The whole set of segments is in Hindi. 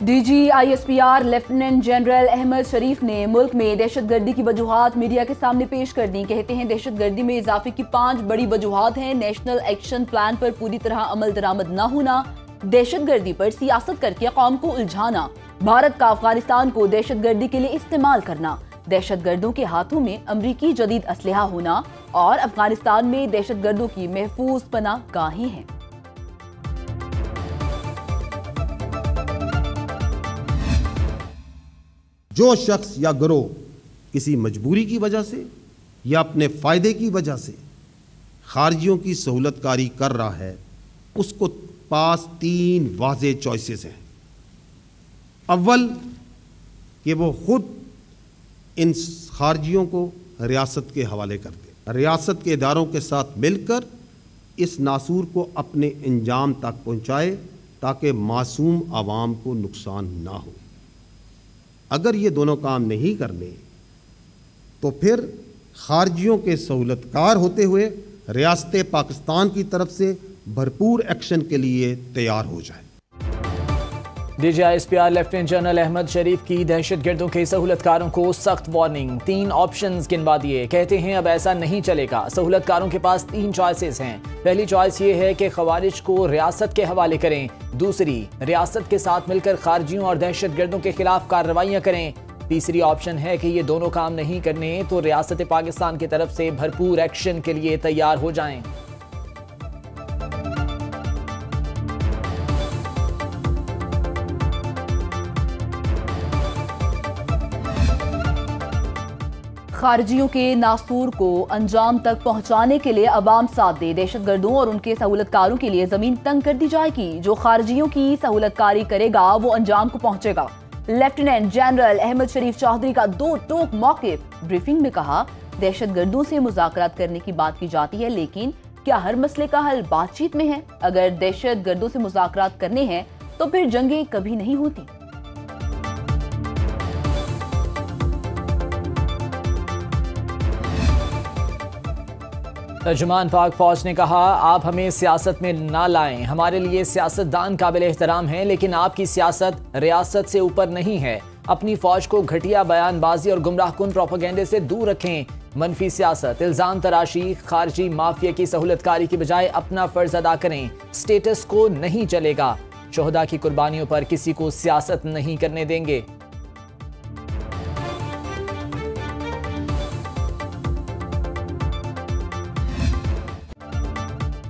DGISPR लेफ्टिनेंट जनरल अहमद शरीफ ने मुल्क में दहशतगर्दी की वजूहात मीडिया के सामने पेश कर दी। कहते हैं दहशतगर्दी में इजाफे की 5 बड़ी वजूहात हैं। नेशनल एक्शन प्लान पर पूरी तरह अमल दरामद न होना, दहशतगर्दी पर सियासत करके कौम को उलझाना, भारत का अफगानिस्तान को दहशतगर्दी के लिए इस्तेमाल करना, दहशतगर्दों के हाथों में अमरीकी जदीद असलहा होना और अफगानिस्तान में दहशतगर्दों की महफूज पनाह गाहें हैं। जो शख्स या गिरोह किसी मजबूरी की वजह से या अपने फायदे की वजह से खारजियों की सहूलतकारी कर रहा है, उसको पास 3 वाज़ेह चॉइसेस हैं। अव्वल कि वो खुद इन खारजियों को रियासत के हवाले कर दे, रियासत के इदारों के साथ मिलकर इस नासूर को अपने अंजाम तक पहुँचाए ताकि मासूम आवाम को नुकसान ना हो। अगर ये दोनों काम नहीं करने तो फिर खारजियों के सहूलतकार होते हुए रियासत पाकिस्तान की तरफ से भरपूर एक्शन के लिए तैयार हो जाए। DGISPR लेफ्टिनेंट जनरल अहमद शरीफ की दहशतगर्दों के सहूलतकारों को सख्त वार्निंग, 3 ऑप्शंस गिनवा दिए। कहते हैं अब ऐसा नहीं चलेगा। सहूलतकारों के पास 3 चॉइसेस हैं। पहली चॉइस ये है कि खवारिज को रियासत के हवाले करें, दूसरी रियासत के साथ मिलकर खारजियों और दहशतगर्दों के खिलाफ कार्रवाइयाँ करें, तीसरी ऑप्शन है कि ये दोनों काम नहीं करने तो रियासत पाकिस्तान की तरफ से भरपूर एक्शन के लिए तैयार हो जाएं। खारजियों के नासूर को अंजाम तक पहुंचाने के लिए अवाम साथ दे। दहशतगर्दों और उनके सहूलतकारों के लिए जमीन तंग कर दी जाएगी। जो खारजियों की सहूलतकारी करेगा वो अंजाम को पहुंचेगा। लेफ्टिनेंट जनरल अहमद शरीफ चौधरी का 2 टोक मौक़िफ़। ब्रीफिंग में कहा, दहशतगर्दों से मुज़ाकरात करने की बात की जाती है, लेकिन क्या हर मसले का हल बातचीत में है? अगर दहशतगर्दों से मुज़ाकरात करने हैं तो फिर जंगें कभी नहीं होती। तर्जुमान पाक फौज ने कहा, आप हमें सियासत में ना लाएं। हमारे लिए सियासतदान काबिल एहतराम हैं, लेकिन आपकी सियासत रियासत से ऊपर नहीं है। अपनी फौज को घटिया बयानबाजी और गुमराहकुन प्रोपेगेंडे से दूर रखें। मनफी सियासत, इल्जाम तराशी, खारजी माफिया की सहूलतकारी की बजाय अपना फर्ज अदा करें। स्टेटस को नहीं चलेगा। शोहदा की कुर्बानियों पर किसी को सियासत नहीं करने देंगे।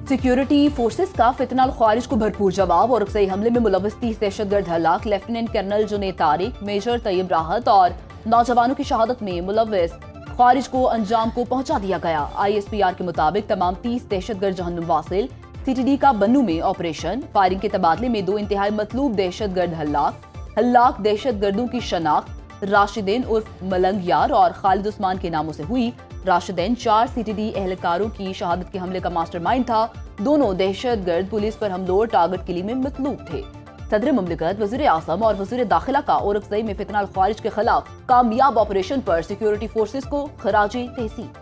सिक्योरिटी फोर्सेस का फितनाल ख्वारिज को भरपूर जवाब। और अक्सई हमले में मुलव्वस 30 दहशतगर्द हलाक। Lieutenant colonel Junaid Tariq, major Tayyab Rahat और नौजवानों की शहादत में मुलव्वस ख्वारिज को अंजाम को पहुंचा दिया गया। ISPR के मुताबिक तमाम 30 दहशतगर्द जहन्नुम वासिल। CTD का बन्नू में ऑपरेशन। फायरिंग के तबादले में 2 इंतहाई मतलूब दहशतगर्द हलाक दहशतगर्दों की शनाख्त राशिदीन उर्फ मलंग यार और खालिद उस्मान के नामों से हुई। राशिदीन 4 CTD एहलकारों की शहादत के हमले का मास्टरमाइंड था। दोनों दहशतगर्द पुलिस पर हमलों टारगेट किलिंग में मतलूब थे। सदर मुमलिकत, वज़ीर आज़म और वज़ीर दाखिला का औरकज़ई में फितनाल ख्वारिज के खिलाफ कामयाब ऑपरेशन पर सिक्योरिटी फोर्सेस को खराजे तहसीन।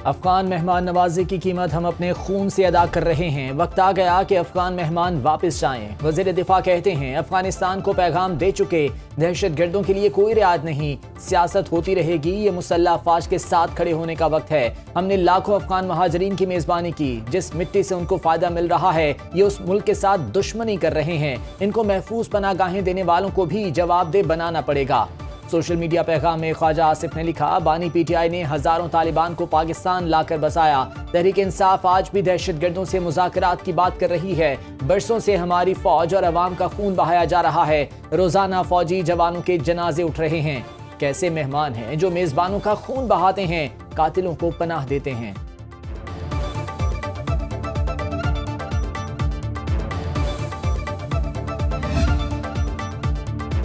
अफगान मेहमान नवाजी की कीमत हम अपने खून से अदा कर रहे हैं। वक्त आ गया कि अफगान मेहमान वापस जाएं। वज़ीर दिफा कहते हैं, अफगानिस्तान को पैगाम दे चुके, दहशतगर्दों के लिए कोई रियायत नहीं, सियासत होती रहेगी। ये मुसल्लह अफवाज के साथ खड़े होने का वक्त है। हमने लाखों अफगान महाजरीन की मेज़बानी की। जिस मिट्टी से उनको फायदा मिल रहा है, ये उस मुल्क के साथ दुश्मनी कर रहे हैं। इनको महफूज पनागाहें देने वालों को भी जवाबदेह बनाना पड़ेगा। सोशल मीडिया पैगाम में ख्वाजा आसिफ ने लिखा, बानी PTI ने हजारों तालिबान को पाकिस्तान लाकर बसाया। तहरीक इंसाफ आज भी दहशतगर्दों से मुज़ाकरात की बात कर रही है। बरसों से हमारी फौज और अवाम का खून बहाया जा रहा है। रोजाना फौजी जवानों के जनाजे उठ रहे हैं। कैसे मेहमान हैं जो मेजबानों का खून बहाते हैं, कातिलों को पनाह देते हैं।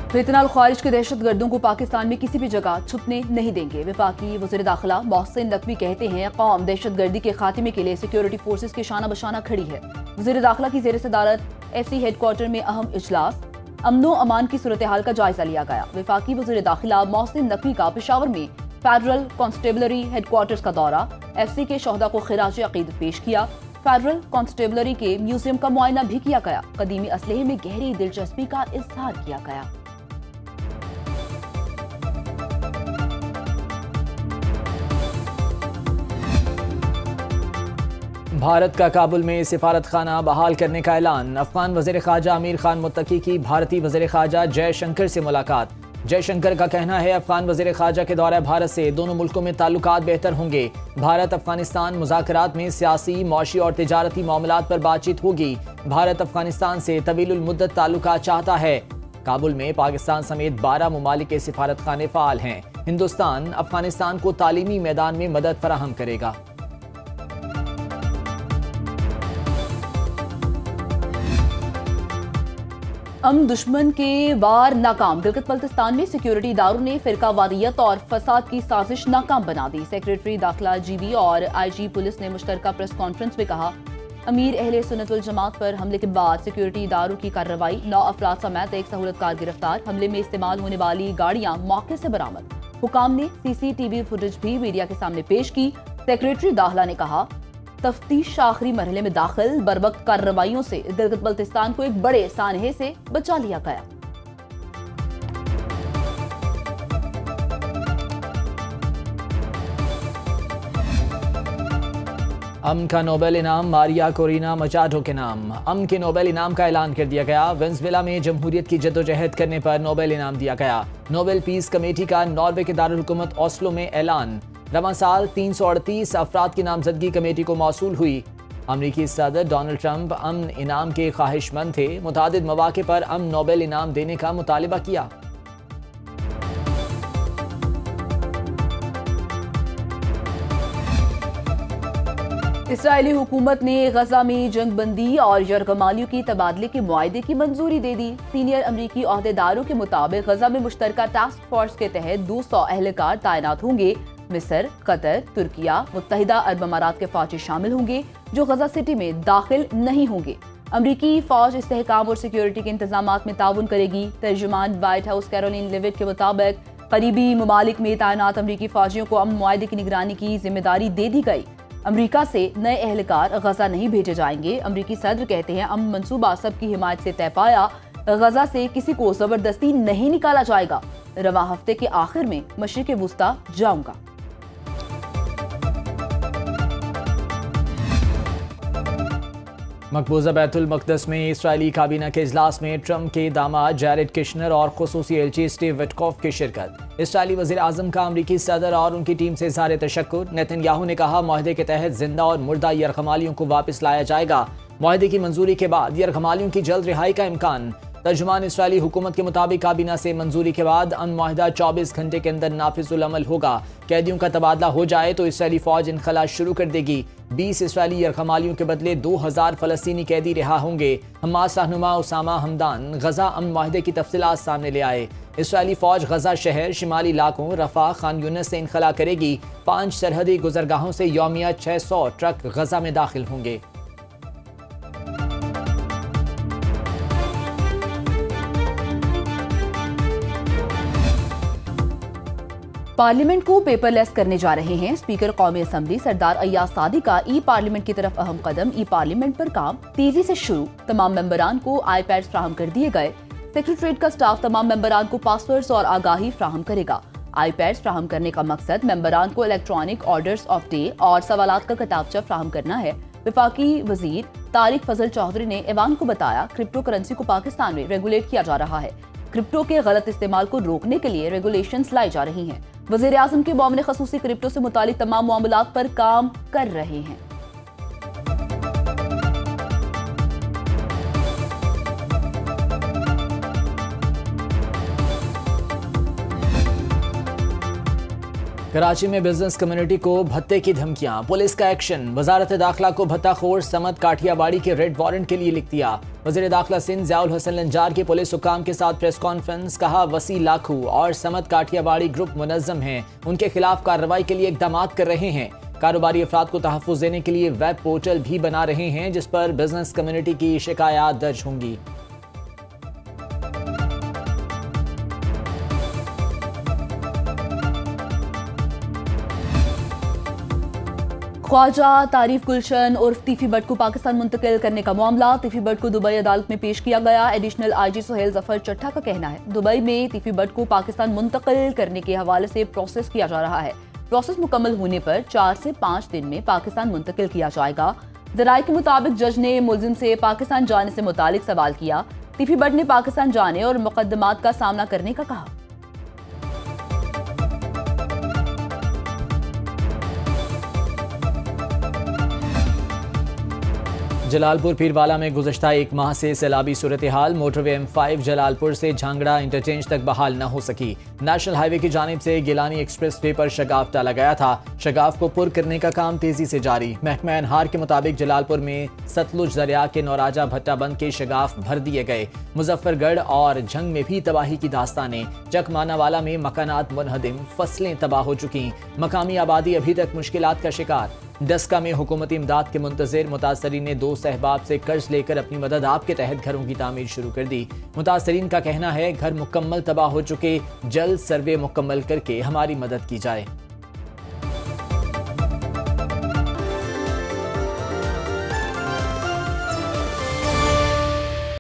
फितनाल ख्वारिज के दहशतगर्दों को पाकिस्तान में किसी भी जगह छुपने नहीं देंगे। वफाकी वज़ीर दाखिला मोहसिन नकवी कहते हैं, कौम दहशतगर्दी के खात्मे के लिए सिक्योरिटी फोर्सेस के शाना बशाना खड़ी है। वज़ीर दाखिला की ज़ेर सदारत FC हेडक्वार्टर में अहम इजलास, अमनो अमान की सूरत हाल का जायजा लिया गया। वफाकी वज़ीर दाखिला मोहसिन नकवी का पेशावर में फेडरल कांस्टेबलरी हेडक्वार्टर्स का दौरा, एफसी के शोहदा को खिराज अकीदत पेश किया। फेडरल कांस्टेबलरी के म्यूजियम का मुआयना भी किया गया। कदीमी असलहे में गहरी दिलचस्पी का इजहार किया गया। भारत का काबुल में सिफारत खाना बहाल करने का ऐलान। अफगान वज़ीर ख़ारजा अमीर खान मुत्तकी की भारतीय वज़ीर ख़ारजा जयशंकर से मुलाकात। जयशंकर का कहना है अफगान वज़ीर ख़ारजा के दौरे भारत से दोनों मुल्कों में ताल्लुकात बेहतर होंगे। भारत अफगानिस्तान मुज़ाकरात में सियासी, मौशी और तिजारती मामलात पर बातचीत होगी। भारत अफगानिस्तान से तवीलुल मुद्दत ताल्लुकात चाहता है। काबुल में पाकिस्तान समेत 12 ममालिक के सिफारत खाने फ़ाल हैं। हिंदुस्तान अफगानिस्तान को तालीमी मैदान में मदद फराहम करेगा। दुश्मन के वार नाकाम। गिलगित बल्तिस्तान में सिक्योरिटी इदारों ने फिरकावारियत और फसाद की साजिश नाकाम बना दी। सेक्रेटरी दाखिला जीबी और आईजी पुलिस ने मुश्तरका प्रेस कॉन्फ्रेंस में कहा, अमीर अहले सुन्नत वल जमात पर हमले के बाद सिक्योरिटी इदारों की कार्रवाई। 9 अफराद समेत एक सहूलतकार गिरफ्तार। हमले में इस्तेमाल होने वाली गाड़ियां मौके से बरामद। हुकाम ने सीसीटीवी फुटेज भी मीडिया के सामने पेश की। सेक्रेटरी दाखिला ने कहा, तफ्तीश आखिरी मरहले में दाखिल। बरवक्त कार्रवाइयों से गिलगित बल्तिस्तान को एक बड़े सानहे से बचा लिया गया। अमन का नोबेल इनाम मारिया कोरिना मचाडो के नाम। अमन के नोबेल इनाम का ऐलान कर दिया गया। वेनेजुएला में जमहूरियत की जद्दोजहद करने पर नोबेल इनाम दिया गया। नोबेल पीस कमेटी का नॉर्वे के दारुल हुकूमत ओस्लो में ऐलान। रवां साल 338 अफराद की नामजदगी कमेटी को मौसूल हुई। अमरीकी सदर डोनाल्ड ट्रंप अमन इनाम के ख्वाहिशमंद थे। मुतादिद मौके पर अमन नोबेल इनाम देने का मुतालिबा किया। इसराइली हुकूमत ने गजा में जंगबंदी और यरगमालियों की तबादले के मुआहदे की मंजूरी दे दी। सीनियर अमरीकी ओहदेदारों के मुताबिक गजा में मुश्तरका टास्क फोर्स के तहत 200 एहलकार तैनात होंगे। मिस्र, कतर, तुर्किया, मुत्तहिदा अरब अमारात के फौजी शामिल होंगे जो गजा सिटी में दाखिल नहीं होंगे। अमरीकी फौज इस्तेहकाम और सिक्योरिटी के इंतजामात में ताउन करेगी। तर्जुमान व्हाइट हाउस कैरोलिन लेविट के मुताबिक करीबी ममालिक में तैनात अमरीकी फौजियों को अमन मुआहदे की निगरानी की जिम्मेदारी दे दी गई। अमरीका से नए एहलकार गजा नहीं भेजे जाएंगे। अमरीकी सदर कहते हैं, अमन मंसूबा सबकी हिमायत से तय पाया। गजा से किसी को जबरदस्ती नहीं निकाला जाएगा। रवां हफ्ते के आखिर में मशरिक़ वुस्ता जाऊंगा। मकबूजा बैतुल मक़दस में इसराइली काबीना के इजलास में ट्रंप के दामाद जैरेड किशनर और खुसूसी एलची स्टीव विटकॉफ की शिरकत। इसराइली वज़ीर आज़म का अमरीकी सदर और उनकी टीम से इज़हार तशक्कुर। नेतन्याहू ने कहा, मुआहदे के तहत जिंदा और मुर्दा यरगमालियों को वापस लाया जाएगा। मुआहदे की मंजूरी के बाद यरगमालियों की जल्द रिहाई का इम्कान। तर्जुमान इसराइली हुकूमत के मुताबिक काबीना से मंजूरी के बाद अमन मुआहदा 24 घंटे के अंदर नाफिजुल अमल होगा। कैदियों का तबादला हो जाए तो इसराइली फौज इनखला शुरू कर देगी। 20 इसराइली यरगमालियों के बदले 2000 फलस्तीनी कैदी रिहा होंगे। हमास रहनुमा उसामा हमदान गजा अमन मुआहदे की तफसीलात सामने ले आए। इसराइली फौज गजा शहर, शिमाली इलाकों, रफा, खान यूनिस से इनखला करेगी। 5 सरहदी गुजरगाहों से यौमिया 600 ट्रक गजा में दाखिल होंगे। पार्लियामेंट को पेपरलेस करने जा रहे हैं स्पीकर कौमी असम्बली सरदार अय्याज सादी का ई पार्लियामेंट की तरफ अहम कदम। ई पार्लियामेंट पर काम तेजी से शुरू। तमाम मेंबरान को आईपैड्स फ्राहम कर दिए गए। सेक्रेटरीट का स्टाफ तमाम मेंबरान को पासवर्ड्स और आगाही फ्राहम करेगा। आईपैड्स फ्राहम करने का मकसद मेंबरान को इलेक्ट्रॉनिक ऑर्डर्स ऑफ डे और सवालात का किताबचा फ्राहम करना है। वफाकी वजीर तारिक फजल चौधरी ने ऐवान को बताया, क्रिप्टो करेंसी को पाकिस्तान में रेगुलेट किया जा रहा है। क्रिप्टो के गलत इस्तेमाल को रोकने के लिए रेगुलेशंस लाई जा रही हैं। वज़ीर आज़म के मोमिन खसूसी क्रिप्टो से मुतालिक तमाम मामलात पर काम कर रहे हैं। कराची में बिजनेस कम्युनिटी को भत्ते की धमकियां, पुलिस का एक्शन। वजारत दाखिला को भत्ताखोर समत काठियावाड़ी के रेड वारंट के लिए लिख दिया। वज़ीर दाखिला सिंध ज़ियाउल हसन लंजार के पुलिस हुकाम के साथ प्रेस कॉन्फ्रेंस। कहा, वसी लाखू और समत काठियावाड़ी ग्रुप मुनज़्ज़म हैं, उनके खिलाफ कार्रवाई के लिए इक़दामात कर रहे हैं। कारोबारी अफराद को तहफ़्फ़ुज़ देने के लिए वेब पोर्टल भी बना रहे हैं जिस पर बिजनेस कम्युनिटी की शिकायत दर्ज होंगी। ख्वाजा तारीफ गुलशन उर्फ तीफी बट को पाकिस्तान मुंतकिल करने का मामला। तीफी बट को दुबई अदालत में पेश किया गया। एडिशनल आईजी सुहेल जफर चट्टा का कहना है दुबई में तीफी बट को पाकिस्तान मुंतकिल करने के हवाले से प्रोसेस किया जा रहा है। प्रोसेस मुकम्मल होने पर 4 से 5 दिन में पाकिस्तान मुंतकिल किया जाएगा। जराये के मुताबिक जज ने मुलजिम से पाकिस्तान जाने से मुतालिक सवाल किया। तीफी बट ने पाकिस्तान जाने और मुकदमात का सामना करने का कहा। जलालपुर पीरवाला में गुज़श्ता एक माह से सैलाबी सूरत हाल। मोटरवे M5 जलालपुर से झांगड़ा इंटरचेंज तक बहाल न हो सकी। नेशनल हाईवे की जानिब से गिलानी एक्सप्रेस वे पर शगाफ डाला गया था। शगाफ को पुर करने का काम तेजी से जारी। महकमा अनहार के मुताबिक जलालपुर में सतलुज दरिया के नौराजा भट्टा बंद के शगाफ भर दिए गए। मुजफ्फरगढ़ और झंग में भी तबाही की दास्तानें। चकमानावाला में मकानात मुनहदिम, फसलें तबाह हो चुकी। मकामी आबादी अभी तक मुश्किलात का शिकार। डस्का में हुकूमती इमदाद के मुंतज़िर मुतासरीन ने 2 सहबाब से कर्ज लेकर अपनी मदद आपके तहत घरों की तामीर शुरू कर दी। मुतासरीन का कहना है घर मुकम्मल तबाह हो चुके, जल्द सर्वे मुकम्मल करके हमारी मदद की जाए।